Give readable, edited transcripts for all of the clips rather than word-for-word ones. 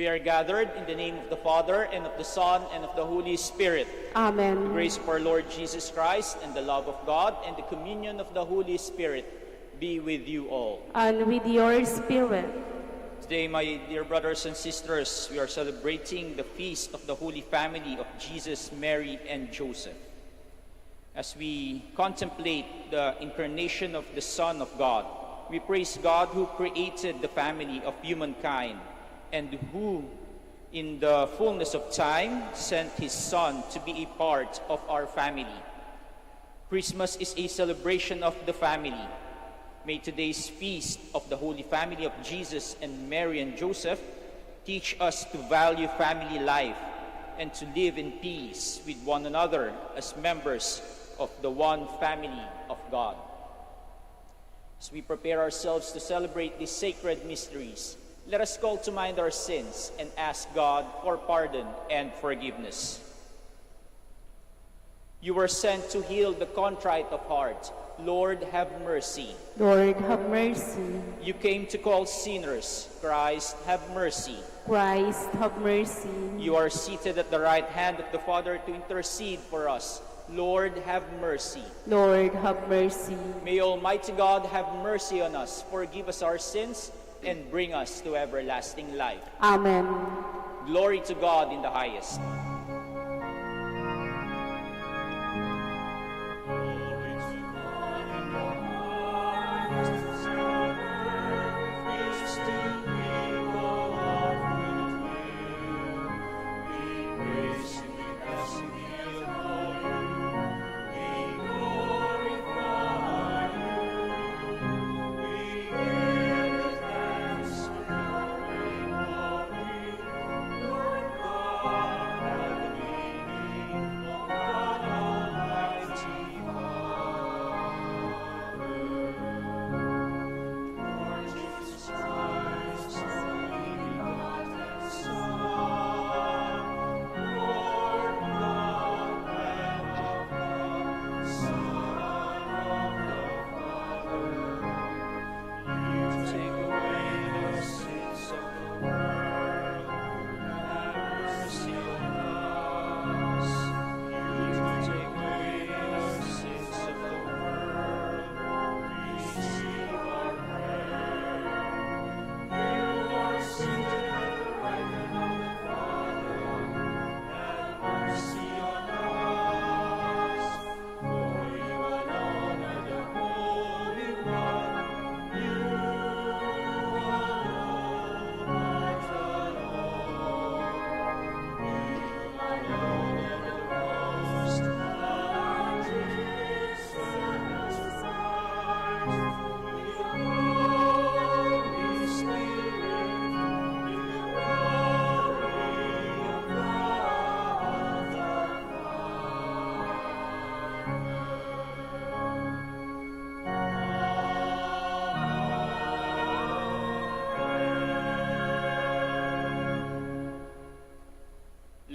We are gathered in the name of the Father, and of the Son, and of the Holy Spirit. Amen. The grace of our Lord Jesus Christ, and the love of God, and the communion of the Holy Spirit be with you all. And with your spirit. Today, my dear brothers and sisters, we are celebrating the feast of the Holy Family of Jesus, Mary, and Joseph. As we contemplate the incarnation of the Son of God, we praise God who created the family of humankind and who, in the fullness of time, sent his Son to be a part of our family. Christmas is a celebration of the family. May today's feast of the Holy Family of Jesus and Mary and Joseph teach us to value family life and to live in peace with one another as members of the one family of God. As we prepare ourselves to celebrate these sacred mysteries, let us call to mind our sins and ask God for pardon and forgiveness. You were sent to heal the contrite of heart. Lord, have mercy. Lord, have mercy. You came to call sinners. Christ, have mercy. Christ, have mercy. You are seated at the right hand of the Father to intercede for us. Lord, have mercy. Lord, have mercy. May Almighty God have mercy on us, forgive us our sins, and bring us to everlasting life. Amen. Glory to God in the highest.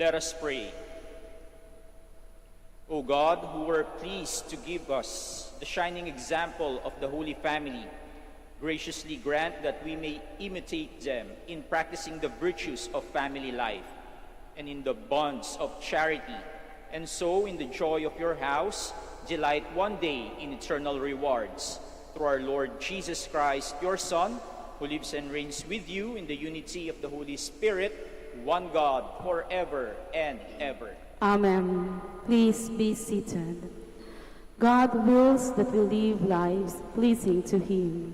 Let us pray. O God, who were pleased to give us the shining example of the Holy Family, graciously grant that we may imitate them in practicing the virtues of family life and in the bonds of charity, and so in the joy of your house, delight one day in eternal rewards. Through our Lord Jesus Christ, your Son, who lives and reigns with you in the unity of the Holy Spirit, one God, forever and ever. Amen. Please be seated. God wills that we live lives pleasing to Him.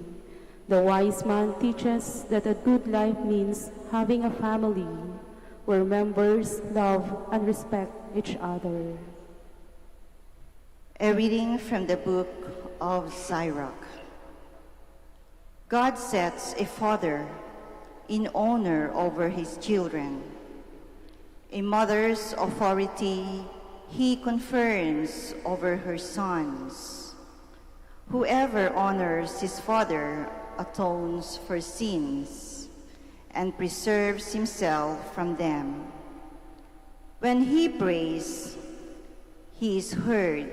The wise man teaches that a good life means having a family where members love and respect each other. A reading from the book of Sirach. God sets a father in honor over his children. A mother's authority he confirms over her sons. Whoever honors his father atones for sins and preserves himself from them. When he prays, he is heard.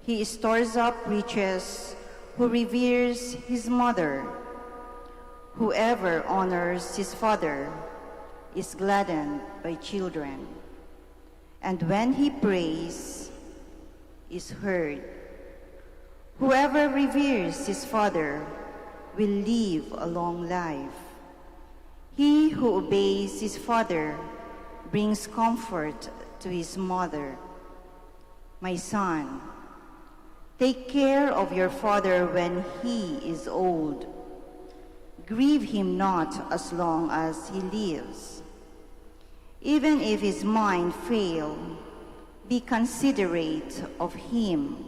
He stores up riches who reveres his mother. Whoever honors his father is gladdened by children, and when he prays, is heard. Whoever reveres his father will live a long life. He who obeys his father brings comfort to his mother. My son, take care of your father when he is old. Grieve him not as long as he lives. Even if his mind fail, be considerate of him.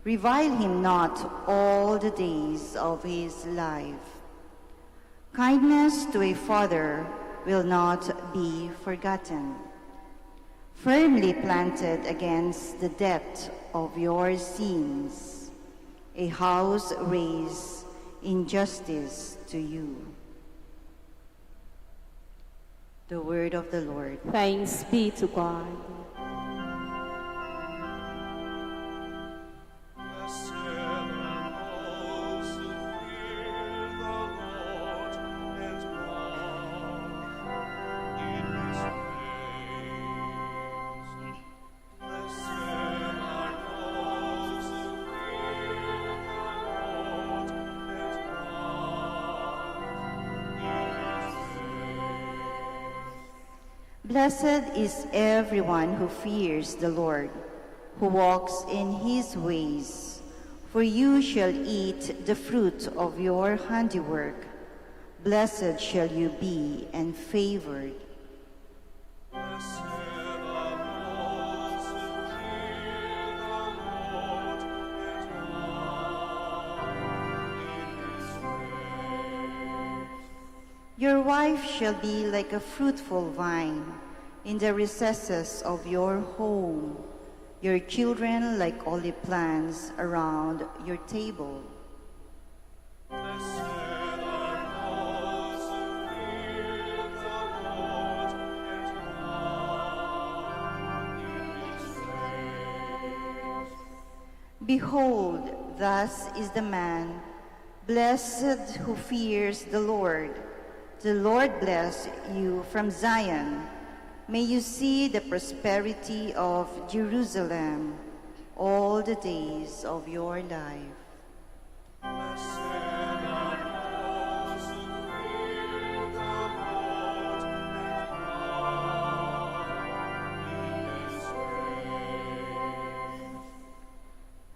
Revile him not all the days of his life. Kindness to a father will not be forgotten. Firmly planted against the depth of your sins, a house raised in justice to you. The word of the Lord. Thanks be to God. Blessed is everyone who fears the Lord, who walks in his ways. For you shall eat the fruit of your handiwork. Blessed shall you be and favored. Your wife shall be like a fruitful vine in the recesses of your home, your children like olive plants around your table. Behold, thus is the man, blessed who fears the Lord. The Lord bless you from Zion. May you see the prosperity of Jerusalem all the days of your life.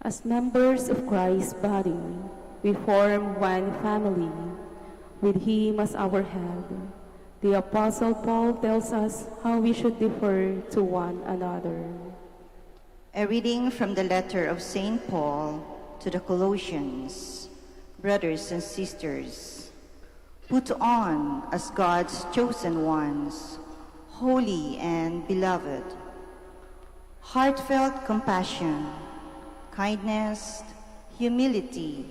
As members of Christ's body, we form one family, with him as our head. The Apostle Paul tells us how we should defer to one another. A reading from the letter of St. Paul to the Colossians. Brothers and sisters, put on as God's chosen ones, holy and beloved, heartfelt compassion, kindness, humility,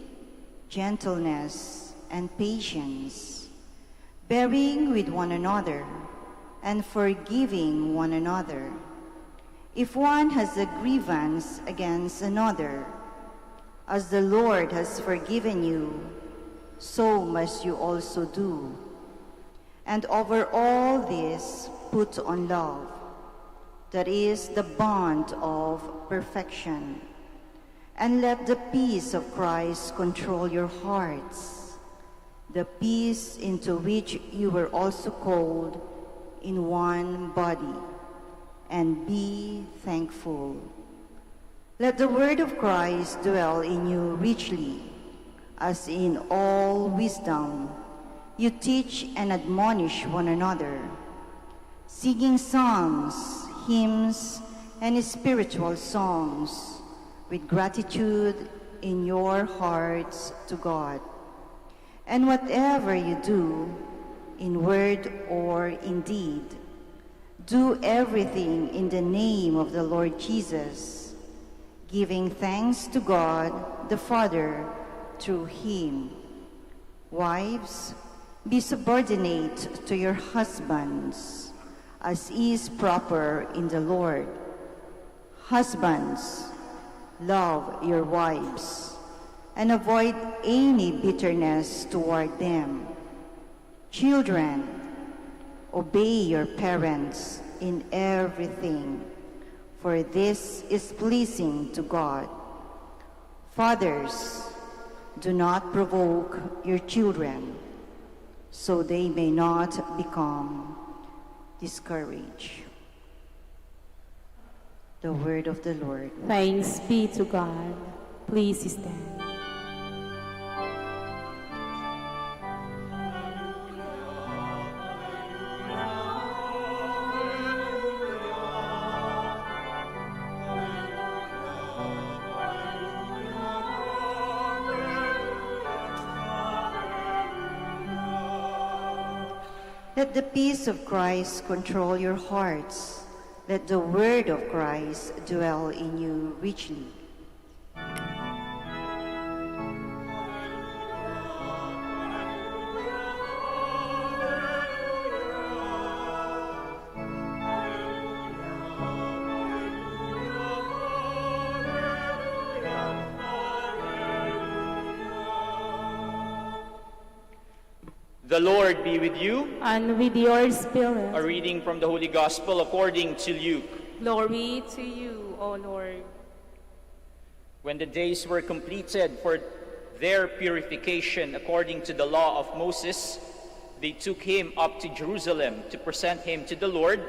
gentleness, and patience, bearing with one another and forgiving one another. If one has a grievance against another, as the Lord has forgiven you, so must you also do. And over all this, put on love, that is the bond of perfection. And let the peace of Christ control your hearts, the peace into which you were also called in one body, and be thankful. Let the word of Christ dwell in you richly, as in all wisdom you teach and admonish one another, singing psalms, hymns, and spiritual songs, with gratitude in your hearts to God. And whatever you do, in word or in deed, do everything in the name of the Lord Jesus, giving thanks to God the Father through him. Wives, be subordinate to your husbands, as is proper in the Lord. Husbands, love your wives, and avoid any bitterness toward them. Children, Obey your parents in everything, for this is pleasing to God. Fathers, do not provoke your children, so they may not become discouraged. The word of the Lord. Thanks be to God. Please stand. Let the peace of Christ control your hearts. Let the word of Christ dwell in you richly. The Lord be with you. And with your spirit. A reading from the Holy Gospel according to Luke. Glory to you, O Lord. When the days were completed for their purification according to the law of Moses, they took him up to Jerusalem to present him to the Lord,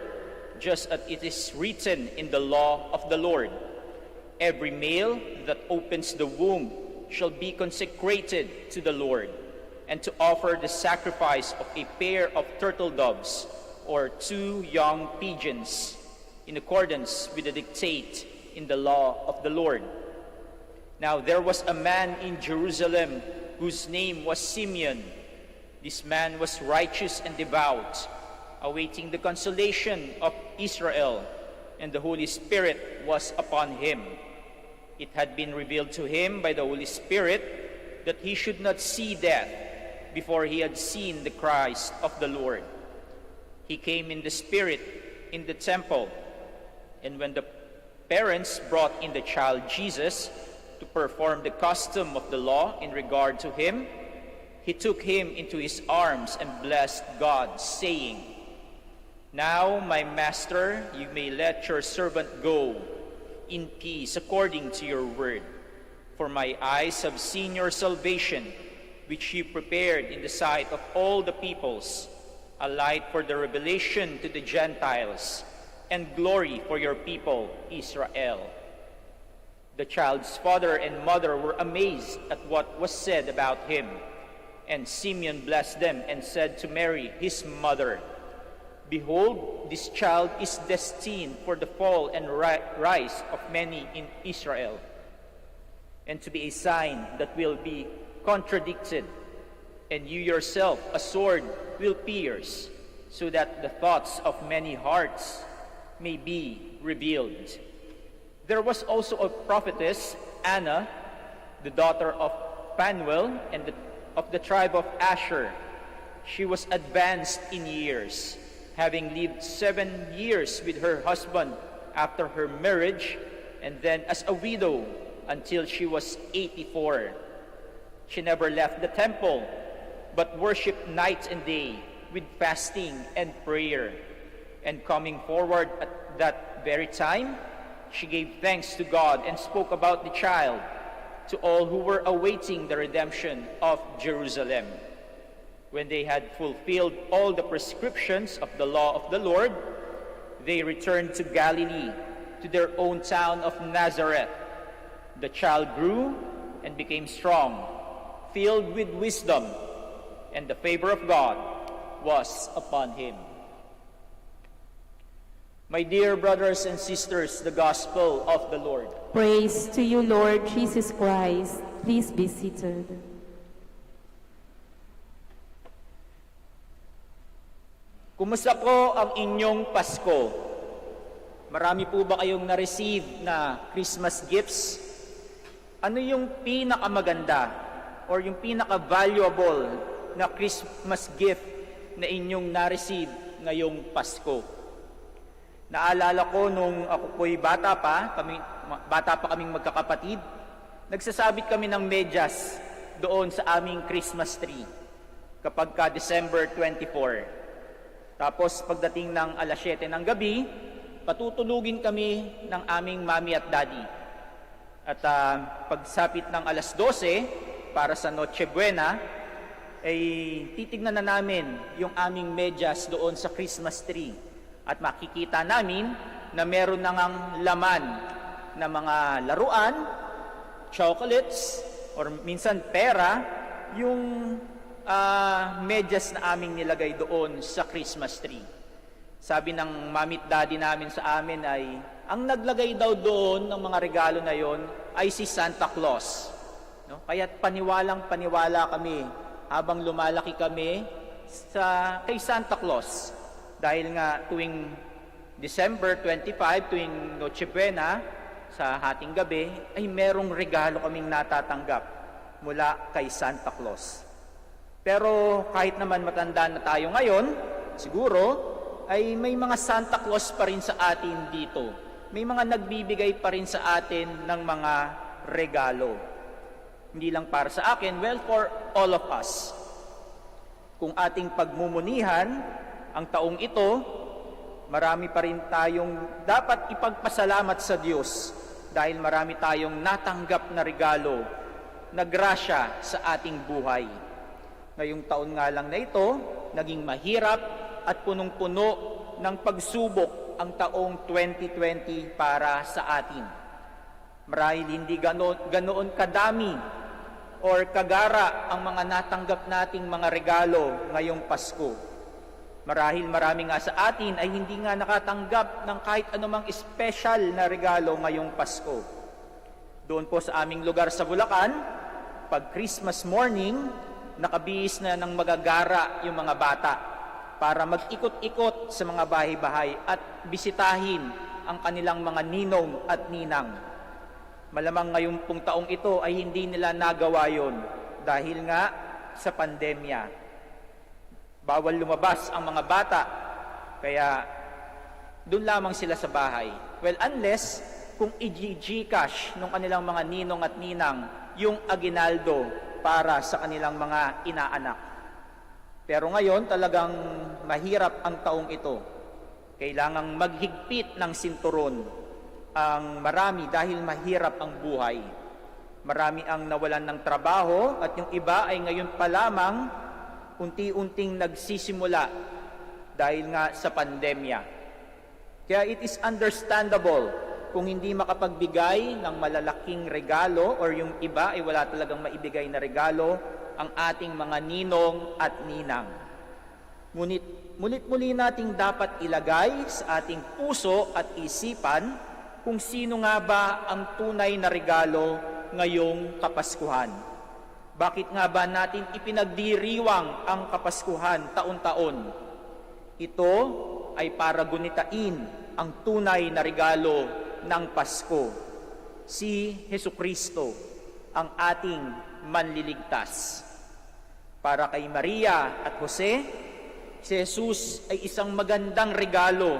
just as it is written in the law of the Lord. Every male that opens the womb shall be consecrated to the Lord, and to offer the sacrifice of a pair of turtle doves or 2 young pigeons, in accordance with the dictate in the law of the Lord. Now there was a man in Jerusalem whose name was Simeon. This man was righteous and devout, awaiting the consolation of Israel, and the Holy Spirit was upon him. It had been revealed to him by the Holy Spirit that he should not see death before he had seen the Christ of the Lord. He came in the Spirit in the temple, and when the parents brought in the child Jesus to perform the custom of the law in regard to him, he took him into his arms and blessed God, saying, "Now, my master, you may let your servant go in peace according to your word. For my eyes have seen your salvation, which you prepared in the sight of all the peoples, a light for the revelation to the Gentiles, and glory for your people, Israel." The child's father and mother were amazed at what was said about him. And Simeon blessed them and said to Mary, his mother, "Behold, this child is destined for the fall and rise of many in Israel, and to be a sign that will be contradicted, and you yourself a sword will pierce, so that the thoughts of many hearts may be revealed." There was also a prophetess, Anna, the daughter of Phanuel, and of the tribe of Asher. She was advanced in years, having lived 7 years with her husband after her marriage, and then as a widow until she was 84. She never left the temple, but worshipped night and day with fasting and prayer. And coming forward at that very time, she gave thanks to God and spoke about the child to all who were awaiting the redemption of Jerusalem. When they had fulfilled all the prescriptions of the law of the Lord, they returned to Galilee, to their own town of Nazareth. The child grew and became strong, filled with wisdom, and the favor of God was upon him. My dear brothers and sisters, the Gospel of the Lord. Praise to you, Lord Jesus Christ. Please be seated. Kumusta po ang inyong Pasko? Marami po ba kayong na-receive na Christmas gifts? Ano yung pinakamaganda or yung pinaka-valuable na Christmas gift na inyong na-receive ngayong Pasko? Naalala ko nung ako po'y bata pa kaming magkakapatid, nagsasabit kami ng medyas doon sa aming Christmas tree kapag ka December 24. Tapos pagdating ng alas 7 ng gabi, patutulugin kami ng aming mami at daddy. At pagsapit ng alas 12, para sa Noche Buena, ay titignan na namin yung aming medyas doon sa Christmas tree. At makikita namin na meron na ngang laman na mga laruan, chocolates, or minsan pera, yung medyas na aming nilagay doon sa Christmas tree. Sabi ng mami at daddy namin sa amin ay, ang naglagay daw doon ng mga regalo na yon ay si Santa Claus. No? Kaya't paniwalang-paniwala kami habang lumalaki kami kay Santa Claus. Dahil nga tuwing December 25, tuwing Noche Buena, sa hating gabi, ay merong regalo kaming natatanggap mula kay Santa Claus. Pero kahit naman matanda na tayo ngayon, siguro, ay may mga Santa Claus pa rin sa atin dito. May mga nagbibigay pa rin sa atin ng mga regalo. Hindi lang para sa akin, well, for all of us. Kung ating pagmumunihan ang taong ito, marami pa rin tayong dapat ipagpasalamat sa Diyos dahil marami tayong natanggap na regalo, na grasya sa ating buhay. Ngayong taon nga lang na ito, naging mahirap at punong-puno ng pagsubok ang taong 2020 para sa atin. Marahil hindi ganoon kadami or kagara ang mga natanggap nating mga regalo ngayong Pasko. Marahil marami nga sa atin ay hindi nga nakatanggap ng kahit anumang special na regalo ngayong Pasko. Doon po sa aming lugar sa Bulacan, pag Christmas morning, nakabihis na ng magagara yung mga bata para mag-ikot-ikot sa mga bahay-bahay at bisitahin ang kanilang mga ninong at ninang. Malamang ngayong pong taong ito ay hindi nila nagawa yon dahil nga sa pandemya. Bawal lumabas ang mga bata, kaya doon lamang sila sa bahay. Well, unless kung i-Gcash ng kanilang mga ninong at ninang yung aginaldo para sa kanilang mga inaanak. Pero ngayon talagang mahirap ang taong ito. Kailangang maghigpit ng sinturon ang marami dahil mahirap ang buhay. Marami ang nawalan ng trabaho at yung iba ay ngayon pa lamang unti-unting nagsisimula dahil nga sa pandemya. Kaya it is understandable kung hindi makapag-bigay ng malalaking regalo or yung iba ay wala talagang maibigay na regalo ang ating mga ninong at ninang. Ngunit muli nating dapat ilagay sa ating puso at isipan kung sino nga ba ang tunay na regalo ngayong Kapaskuhan. Bakit nga ba natin ipinagdiriwang ang Kapaskuhan taon-taon? Ito ay para gunitain ang tunay na regalo ng Pasko, si Hesukristo, ang ating manliligtas. Para kay Maria at Jose, si Jesus ay isang magandang regalo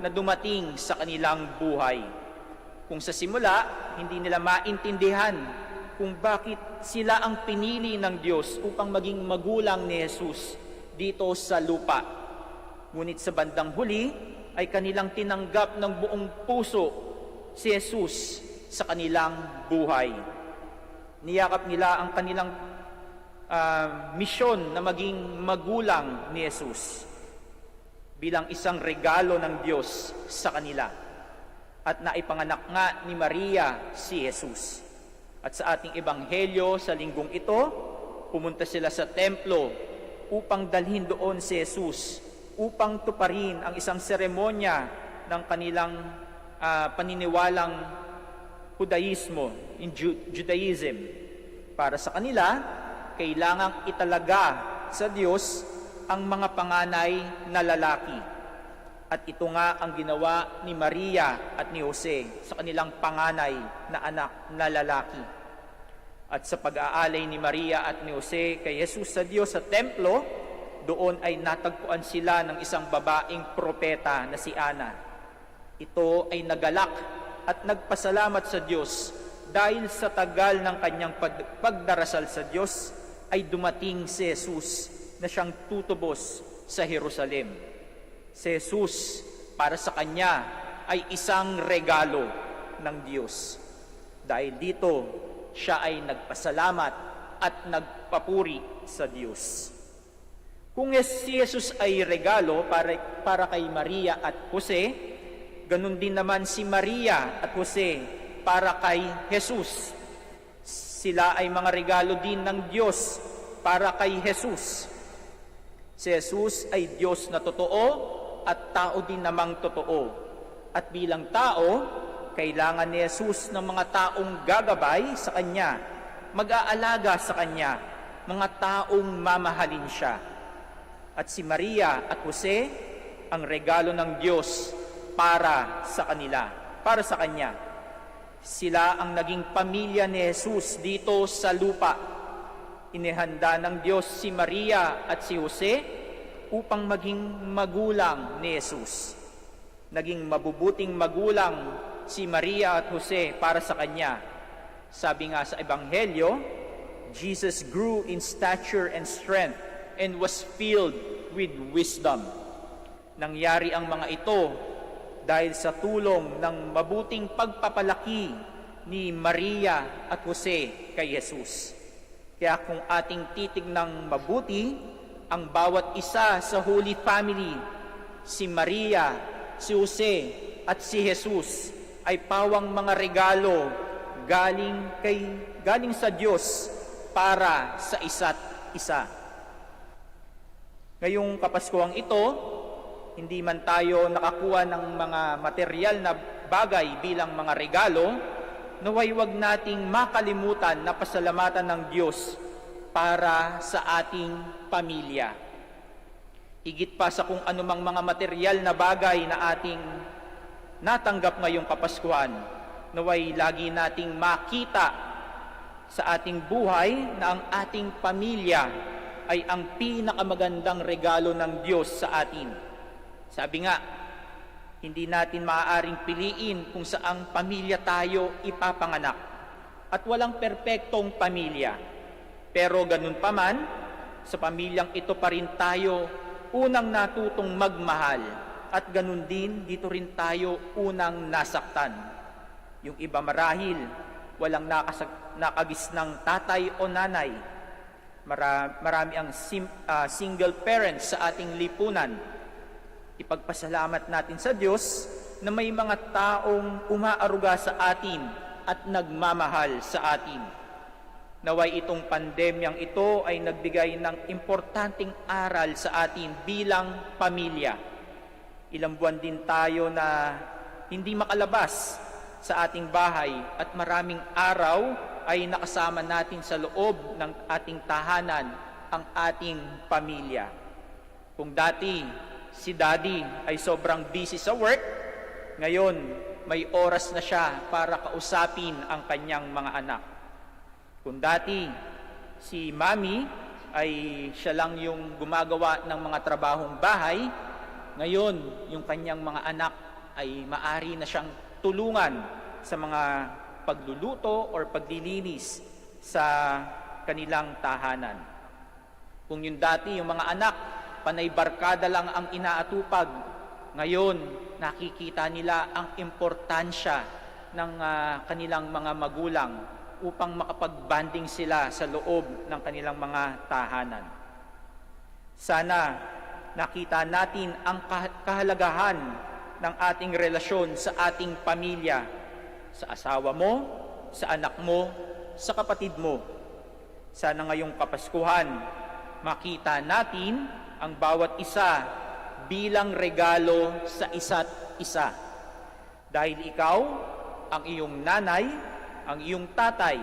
na dumating sa kanilang buhay. Kung sa simula, hindi nila maintindihan kung bakit sila ang pinili ng Diyos upang maging magulang ni Jesus dito sa lupa. Ngunit sa bandang huli, ay kanilang tinanggap ng buong puso si Jesus sa kanilang buhay. Niyakap nila ang kanilang misyon na maging magulang ni Jesus bilang isang regalo ng Diyos sa kanila. At naipanganak nga ni Maria si Jesus. At sa ating ebanghelyo sa linggong ito, pumunta sila sa templo upang dalhin doon si Jesus, upang tuparin ang isang seremonya ng kanilang paniniwalang Judaismo, in Judaism. Para sa kanila, kailangang italaga sa Diyos ang mga panganay na lalaki. At ito nga ang ginawa ni Maria at ni Jose sa kanilang panganay na anak na lalaki. At sa pag-aalay ni Maria at ni Jose kay Jesus sa Diyos sa templo, doon ay natagpuan sila ng isang babaeng propeta na si Ana. Ito ay nagalak at nagpasalamat sa Diyos dahil sa tagal ng kanyang pagdarasal sa Diyos ay dumating si Jesus na siyang tutubos sa Jerusalem. Si Jesus, para sa kanya, ay isang regalo ng Diyos. Dahil dito, siya ay nagpasalamat at nagpapuri sa Diyos. Kung si Jesus ay regalo para kay Maria at Jose, ganun din naman si Maria at Jose para kay Jesus. Sila ay mga regalo din ng Diyos para kay Jesus. Si Jesus ay Diyos na totoo at tao din namang totoo. At bilang tao, kailangan ni Jesus ng mga taong gagabay sa Kanya, mag-aalaga sa Kanya, mga taong mamahalin siya. At si Maria at Jose, ang regalo ng Diyos para sa kanila, para sa Kanya. Sila ang naging pamilya ni Jesus dito sa lupa. Inihanda ng Diyos si Maria at si Jose upang maging magulang ni Jesus. Naging mabubuting magulang si Maria at Jose para sa Kanya. Sabi nga sa Ebanghelyo, Jesus grew in stature and strength and was filled with wisdom. Nangyari ang mga ito dahil sa tulong ng mabuting pagpapalaki ni Maria at Jose kay Jesus. Kaya kung ating titignang mabuti, ang bawat isa sa Holy Family, si Maria, si Jose at si Jesus, ay pawang mga regalo galing sa Diyos para sa isa't isa. Ngayong Kapaskuhang ito, hindi man tayo nakakuha ng mga material na bagay bilang mga regalo, naway wag nating makalimutan na pasalamatan ng Diyos para sa ating pamilya. Higit pa sa kung anumang mga material na bagay na ating natanggap ngayong Kapaskuhan, naway lagi nating makita sa ating buhay na ang ating pamilya ay ang pinakamagandang regalo ng Diyos sa atin. Sabi nga, hindi natin maaaring piliin kung saang pamilya tayo ipapanganak. At walang perpektong pamilya. Pero ganun pa man, sa pamilyang ito pa rin tayo unang natutong magmahal. At ganun din, dito rin tayo unang nasaktan. Yung iba marahil, walang nakagis ng tatay o nanay. Marami ang single parents sa ating lipunan. Ipagpasalamat natin sa Diyos na may mga taong umaaruga sa atin at nagmamahal sa atin. Naway itong pandemyang ito ay nagbigay ng importanteng aral sa atin bilang pamilya. Ilang buwan din tayo na hindi makalabas sa ating bahay at maraming araw ay nakasama natin sa loob ng ating tahanan ang ating pamilya. Kung dati si Daddy ay sobrang busy sa work, ngayon may oras na siya para kausapin ang kanyang mga anak. Kung dati si Mami ay siya lang yung gumagawa ng mga trabahong bahay, ngayon yung kanyang mga anak ay maari na siyang tulungan sa mga pagluluto or paglilinis sa kanilang tahanan. Kung yung dati yung mga anak, panay barkada lang ang inaatupag, ngayon nakikita nila ang importansya ng kanilang mga magulang upang makapag-banding sila sa loob ng kanilang mga tahanan. Sana nakita natin ang kahalagahan ng ating relasyon sa ating pamilya, sa asawa mo, sa anak mo, sa kapatid mo. Sana ngayong Kapaskuhan, makita natin ang bawat isa bilang regalo sa isa't isa. Dahil ikaw, ang iyong nanay, ang iyong tatay,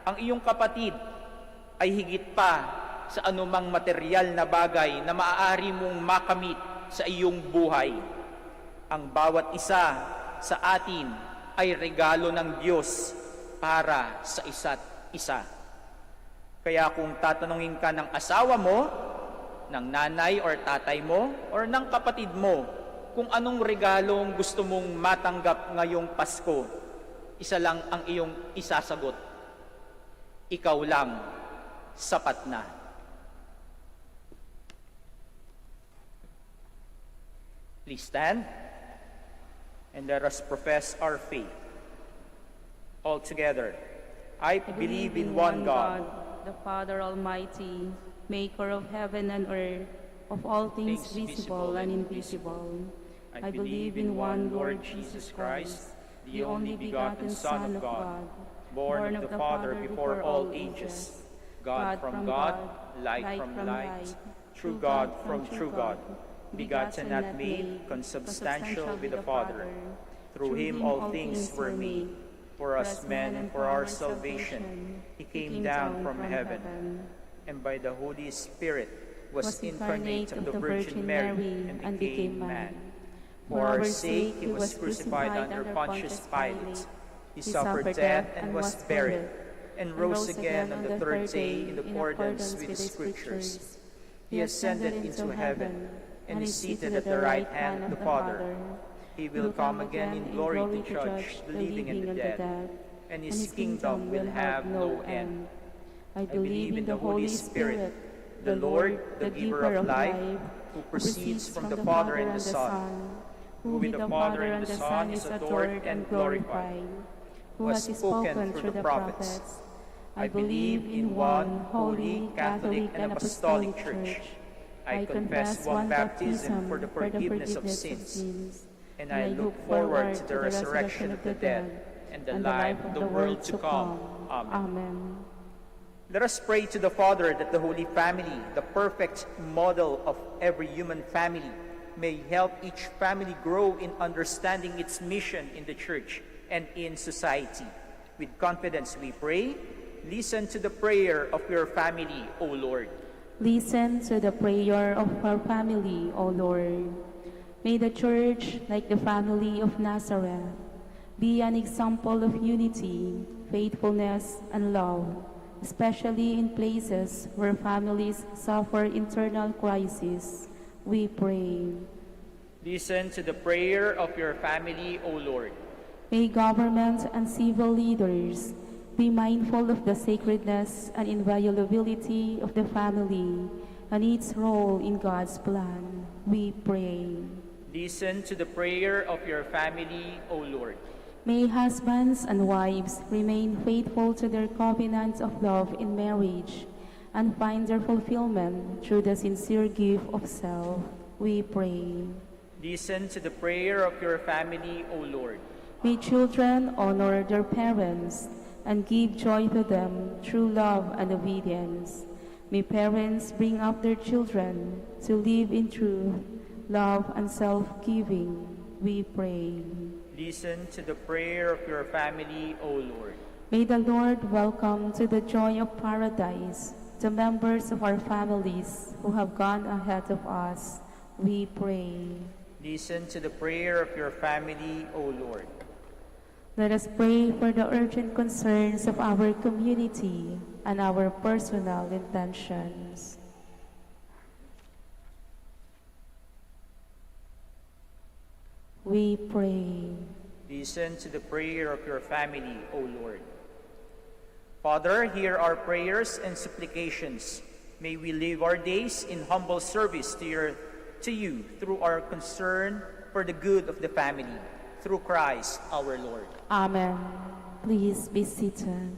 ang iyong kapatid, ay higit pa sa anumang material na bagay na maaari mong makamit sa iyong buhay. Ang bawat isa sa atin ay regalo ng Diyos para sa isa't isa. Kaya kung tatanungin ka ng asawa mo, ng nanay or tatay mo, or ng kapatid mo, kung anong regalong gusto mong matanggap ngayong Pasko, isa lang ang iyong isasagot. Ikaw lang, sapat na. Please stand and let us profess our faith. All together. I believe in one God, the Father Almighty, maker of heaven and earth, of all things visible and invisible. I believe in one Lord Jesus Christ, the only begotten Son of God, born of the Father before all ages, God from God, light from light, true God from true God, begotten not made, consubstantial with the Father. Through him all things were made. For us men and for our salvation, he came down from heaven, and by the Holy Spirit was incarnate of the Virgin Mary and became man. For our sake he was crucified under Pontius Pilate. He suffered death and was buried, and rose again on the third day in accordance with the Scriptures. He ascended into heaven, and is seated at the right hand of the Father. He will come again in glory to judge the living and the dead, and his kingdom will have no end. I believe in the Holy Spirit, the Lord, the giver of life, who proceeds from the Father and the Son, who with the Father and the Son is adored and glorified, who has spoken through the prophets. I believe in one holy, Catholic, and Apostolic Church. I confess one baptism for the forgiveness of sins, and I look forward to the resurrection of the dead and the life of the world to come. Amen. Let us pray to the Father that the Holy Family, the perfect model of every human family, may help each family grow in understanding its mission in the Church and in society. With confidence we pray. Listen to the prayer of your family, O Lord. Listen to the prayer of our family, O Lord. May the Church, like the family of Nazareth, be an example of unity, faithfulness, and love, especially in places where families suffer internal crises. We pray. Listen to the prayer of your family, O Lord. May government and civil leaders be mindful of the sacredness and inviolability of the family and its role in God's plan. We pray. Listen to the prayer of your family, O Lord. May husbands and wives remain faithful to their covenant of love in marriage and find their fulfillment through the sincere gift of self. We pray. Listen to the prayer of your family, O Lord. May children honor their parents and give joy to them through love and obedience. May parents bring up their children to live in truth, love, and self-giving. We pray. Listen to the prayer of your family, O Lord. May the Lord welcome to the joy of paradise the members of our families who have gone ahead of us. We pray. Listen to the prayer of your family, O Lord. Let us pray for the urgent concerns of our community and our personal intentions. We pray. Listen to the prayer of your family, O Lord. Father, hear our prayers and supplications. May we live our days in humble service to you through our concern for the good of the family. Through Christ our Lord. Amen. Please be seated.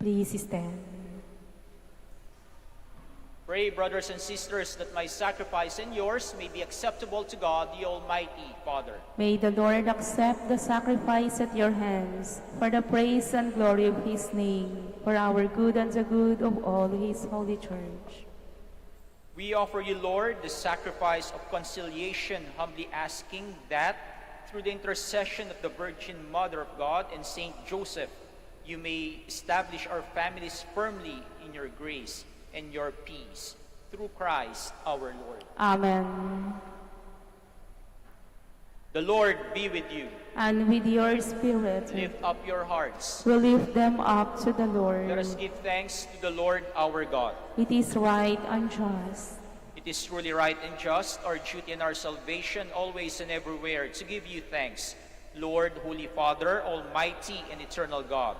Please stand. Pray, brothers and sisters, that my sacrifice and yours may be acceptable to God, the Almighty Father. May the Lord accept the sacrifice at your hands for the praise and glory of his name, for our good and the good of all his holy church. We offer you, Lord, the sacrifice of conciliation, humbly asking that, through the intercession of the Virgin Mother of God and Saint Joseph, you may establish our families firmly in your grace and your peace, through Christ our Lord. Amen. The Lord be with you. And with your spirit, Lift up your hearts. we lift them up to the Lord. Let us give thanks to the Lord our God. It is right and just. It is truly right and just, our duty and our salvation, always and everywhere, to give you thanks, Lord, Holy Father, Almighty and eternal God.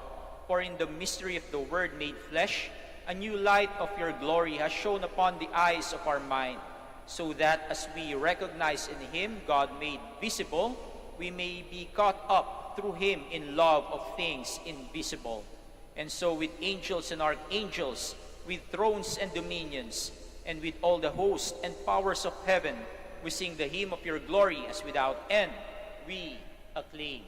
For in the mystery of the Word made flesh, a new light of your glory has shone upon the eyes of our mind, so that as we recognize in him God made visible, we may be caught up through him in love of things invisible. And so with angels and archangels, with thrones and dominions, and with all the hosts and powers of heaven, we sing the hymn of your glory as without end we acclaim.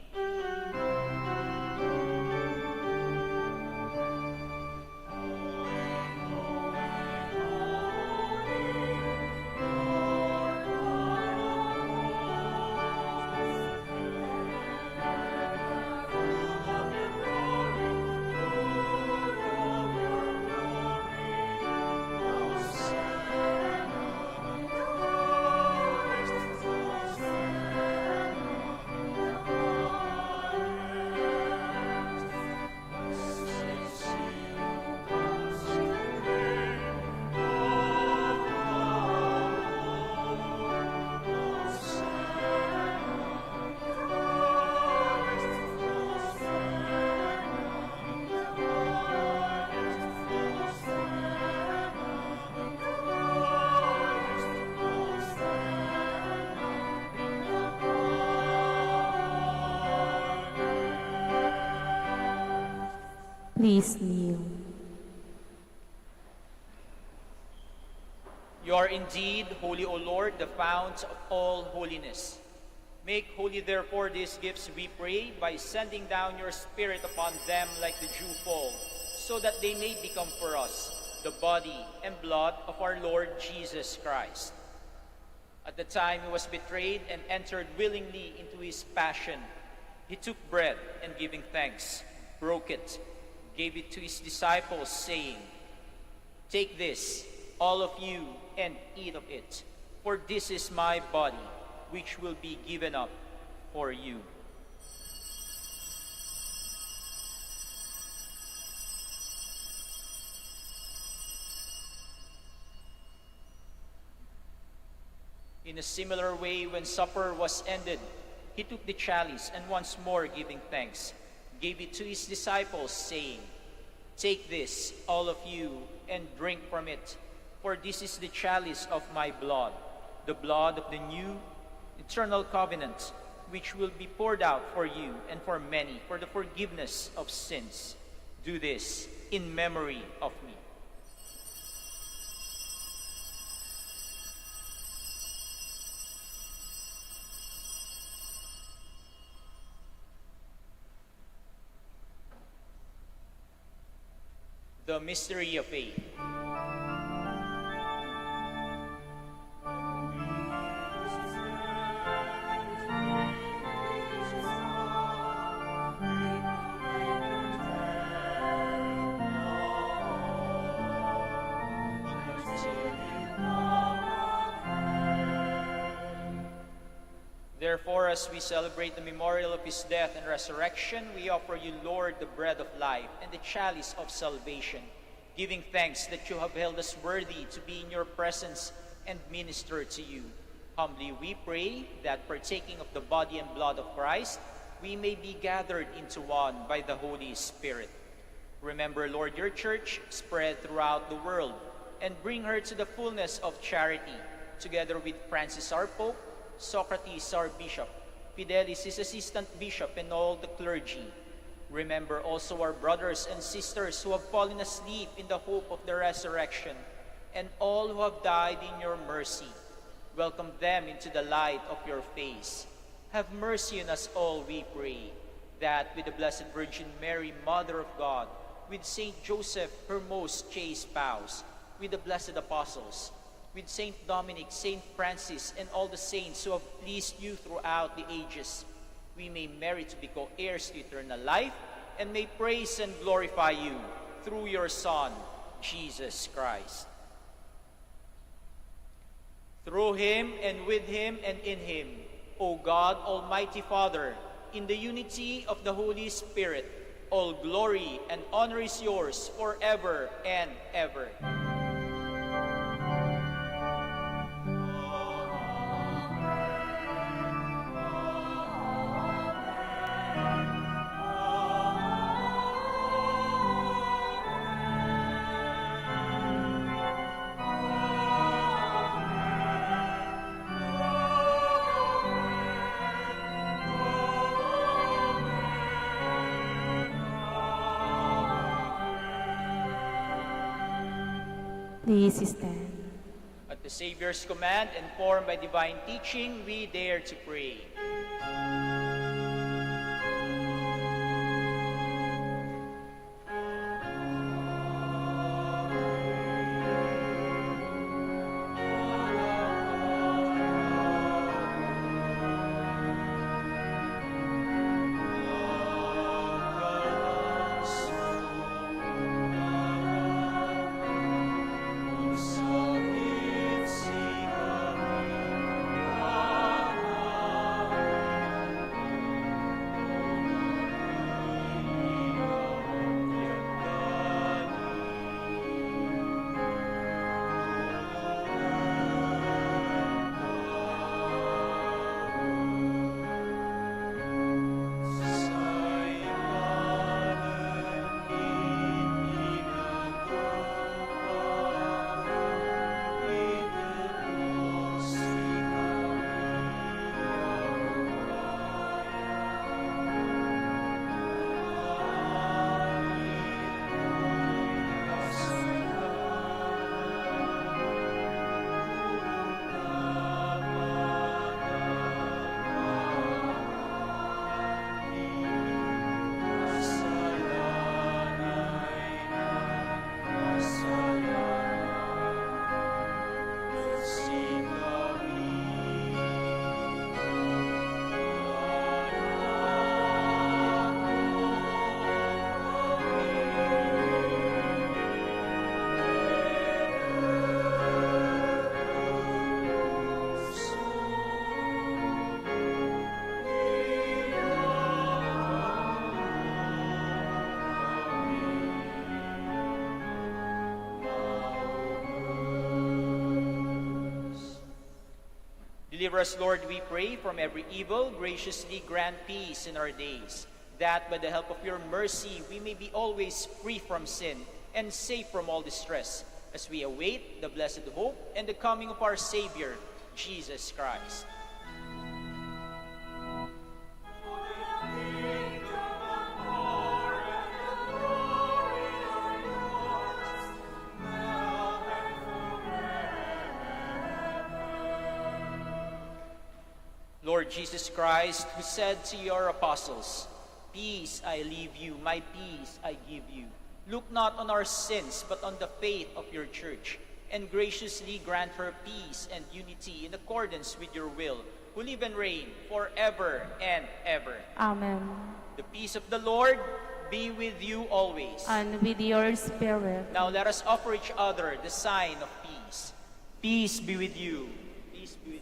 Please kneel. You are indeed holy, O Lord, the fount of all holiness. Make holy, therefore, these gifts, we pray, by sending down your Spirit upon them like the dewfall, so that they may become for us the body and blood of our Lord Jesus Christ. At the time he was betrayed and entered willingly into his passion, he took bread and, giving thanks, broke it, gave it to his disciples, saying, "Take this, all of you, and eat of it, for this is my body, which will be given up for you." In a similar way, when supper was ended, he took the chalice and, once more giving thanks, gave it to his disciples, saying, "Take this, all of you, and drink from it, for this is the chalice of my blood, the blood of the new eternal covenant, which will be poured out for you and for many for the forgiveness of sins. Do this in memory of me." The mystery of faith. Therefore, as we celebrate the memorial of his death and resurrection, we offer you, Lord, the bread of life and the chalice of salvation, giving thanks that you have held us worthy to be in your presence and minister to you. Humbly we pray that, partaking of the body and blood of Christ, we may be gathered into one by the Holy Spirit. Remember, Lord, your church spread throughout the world, and bring her to the fullness of charity, together with Francis our Pope, Socrates our Bishop, Fidelis his assistant bishop, and all the clergy. Remember also our brothers and sisters who have fallen asleep in the hope of the resurrection, and all who have died in your mercy. Welcome them into the light of your face. Have mercy on us all, we pray, that with the Blessed Virgin Mary, Mother of God, with Saint Joseph, her most chaste spouse, with the blessed apostles, with Saint Dominic, Saint Francis, and all the saints who have pleased you throughout the ages, we may merit to be co-heirs to eternal life, and may praise and glorify you through your Son, Jesus Christ. Through him, and with him, and in him, O God, Almighty Father, in the unity of the Holy Spirit, all glory and honor is yours forever and ever. Please stand. At the Savior's command, informed by divine teaching, we dare to pray. Deliver us, Lord, we pray, from every evil. Graciously grant peace in our days, that by the help of your mercy we may be always free from sin and safe from all distress, as we await the blessed hope and the coming of our Savior, Jesus Christ. Lord Jesus Christ, who said to your apostles, "Peace I leave you, my peace I give you," look not on our sins, but on the faith of your church, and graciously grant her peace and unity in accordance with your will, who live and reign forever and ever. Amen. The peace of the Lord be with you always. And with your spirit. Now let us offer each other the sign of peace. Peace be with you. Peace be with you.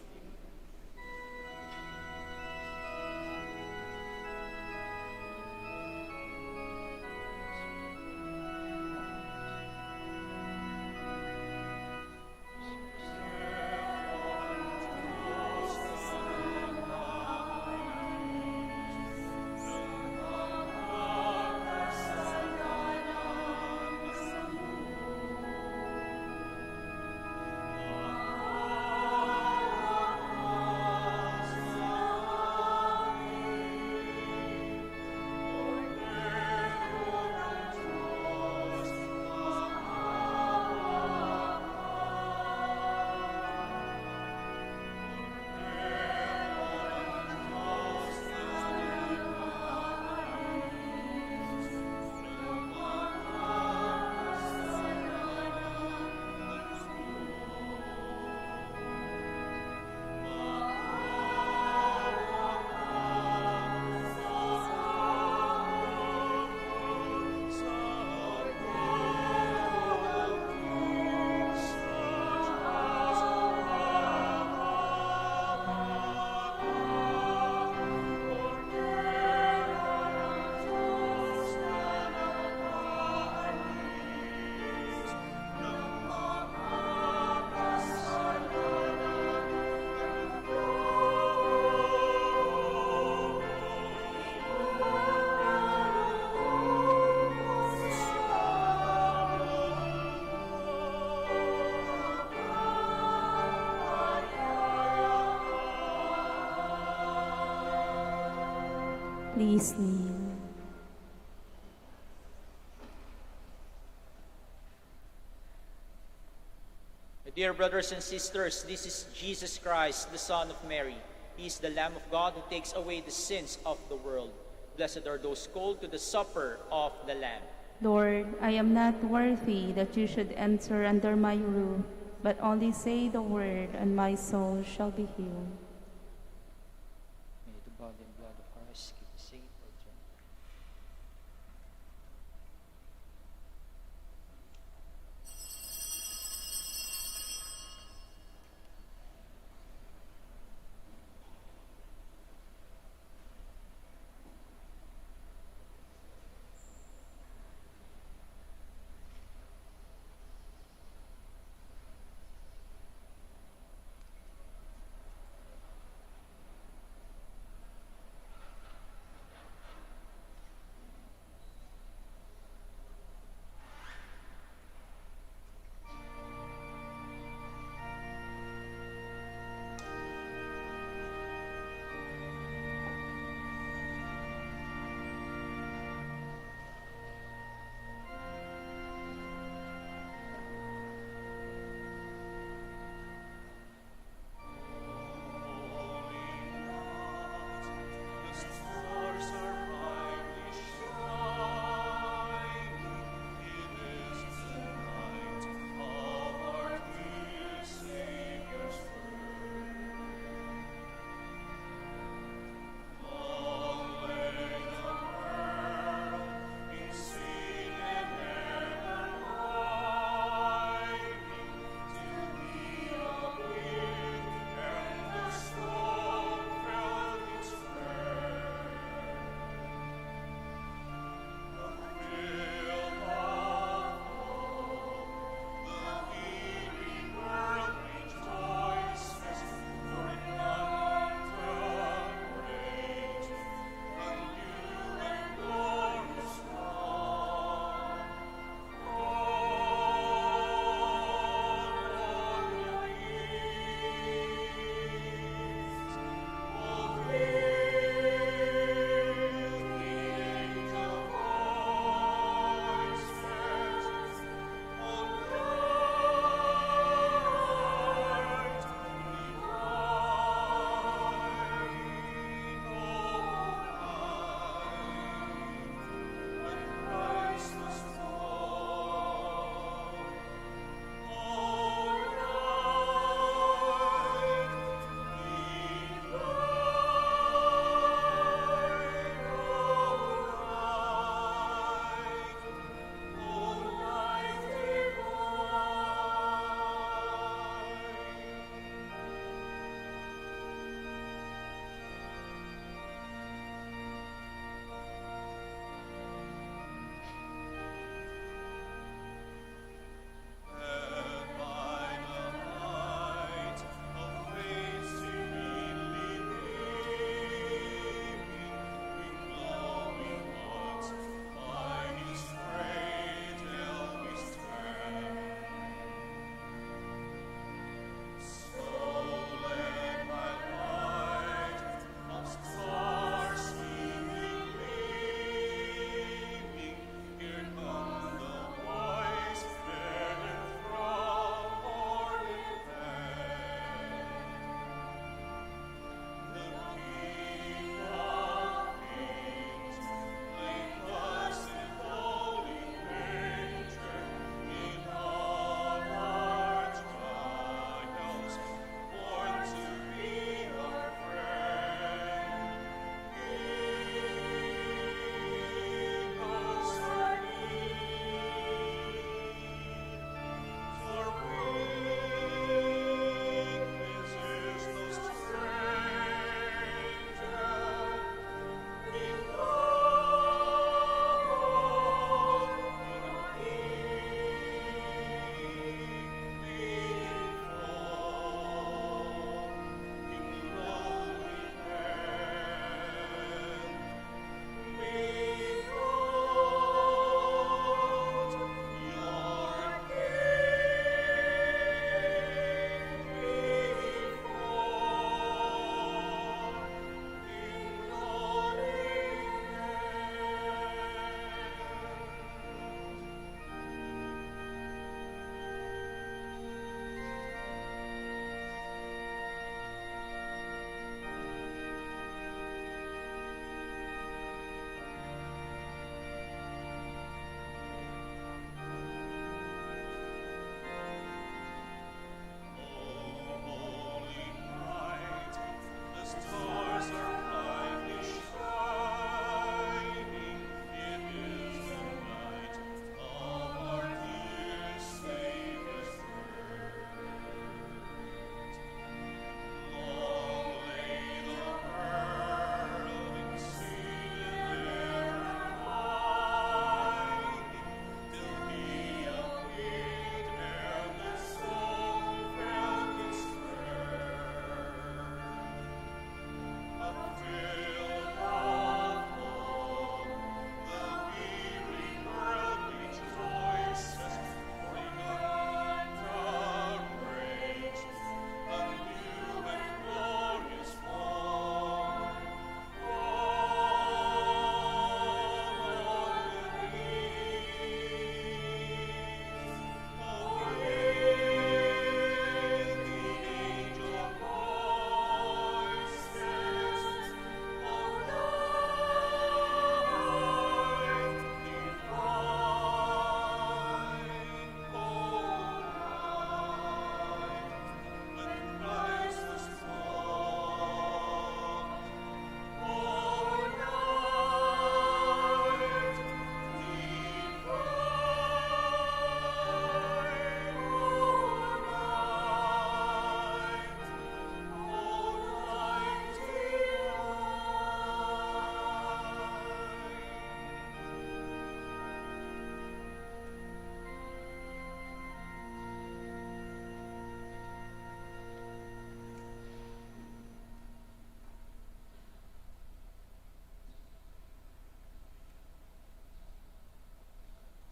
Please kneel. My dear brothers and sisters, this is Jesus Christ, the Son of Mary. He is the Lamb of God who takes away the sins of the world. Blessed are those called to the supper of the Lamb. Lord, I am not worthy that you should enter under my roof, but only say the word, and my soul shall be healed. May the body and blood of Christ keep us safe or eternal.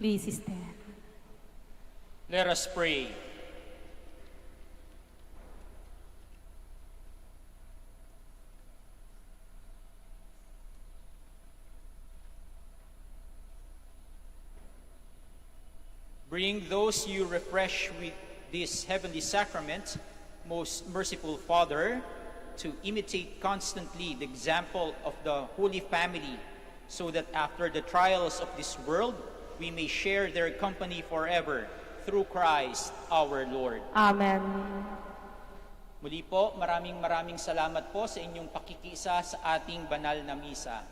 Please stand. Let us pray. Bring those you refresh with this heavenly sacrament, most merciful Father, to imitate constantly the example of the Holy Family, so that after the trials of this world, we may share their company forever, through Christ our Lord. Amen. Muli po, maraming salamat po sa inyong pakikisa sa ating banal na misa.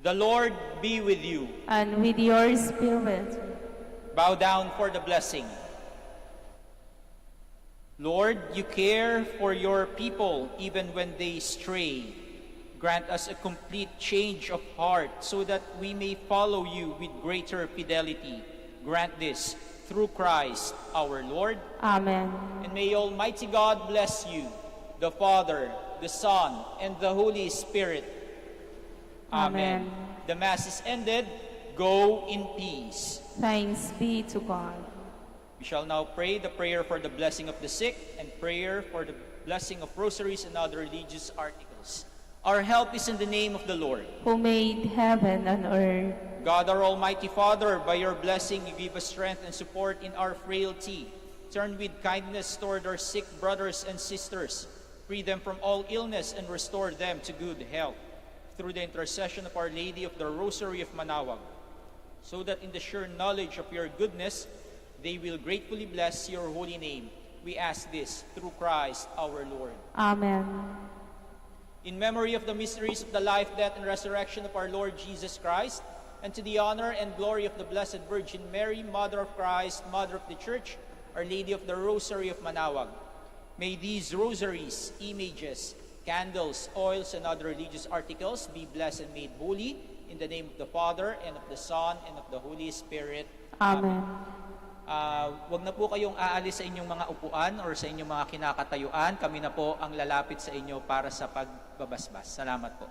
The Lord be with you. And with your spirit. Bow down for the blessing. Lord, you care for your people even when they stray. Grant us a complete change of heart so that we may follow you with greater fidelity. Grant this through Christ our Lord. Amen. And may Almighty God bless you, the Father, the Son, and the Holy Spirit. Amen. The Mass is ended. Go in peace. Thanks be to God. We shall now pray the prayer for the blessing of the sick and prayer for the blessing of rosaries and other religious articles. Our help is in the name of the Lord, who made heaven and earth. God, our Almighty Father, by your blessing you give us strength and support in our frailty. Turn with kindness toward our sick brothers and sisters. Free them from all illness and restore them to good health. Through the intercession of Our Lady of the Rosary of Manaoag, so that in the sure knowledge of your goodness, they will gratefully bless your holy name. We ask this through Christ our Lord. Amen. In memory of the mysteries of the life, death, and resurrection of our Lord Jesus Christ, and to the honor and glory of the Blessed Virgin Mary, Mother of Christ, Mother of the Church, Our Lady of the Rosary of Manaoag, may these rosaries, images, candles, oils, and other religious articles be blessed and made holy, in the name of the Father, and of the Son, and of the Holy Spirit. Amen. Wag na po kayong aalis sa inyong mga upuan or sa inyong mga kinakatayuan. Kami na po ang lalapit sa inyo para sa pagbabasbas. Salamat po.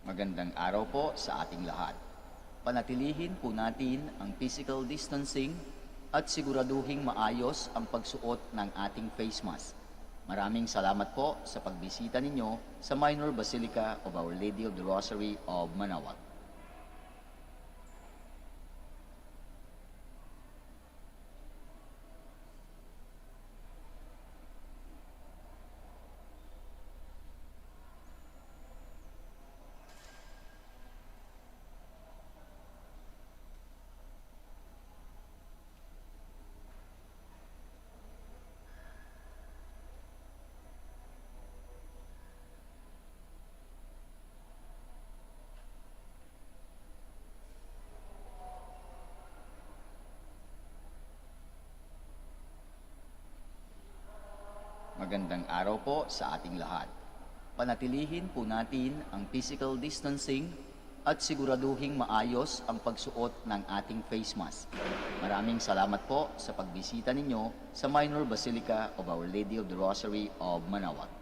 Magandang araw po sa ating lahat. Panatilihin po natin ang physical distancing at siguraduhing maayos ang pagsuot ng ating face mask. Maraming salamat po sa pagbisita ninyo sa Minor Basilica of Our Lady of the Rosary of Manaoag. Magandang araw po sa ating lahat. Panatilihin po natin ang physical distancing at siguraduhing maayos ang pagsuot ng ating face mask. Maraming salamat po sa pagbisita ninyo sa Minor Basilica of Our Lady of the Rosary of Manaoag.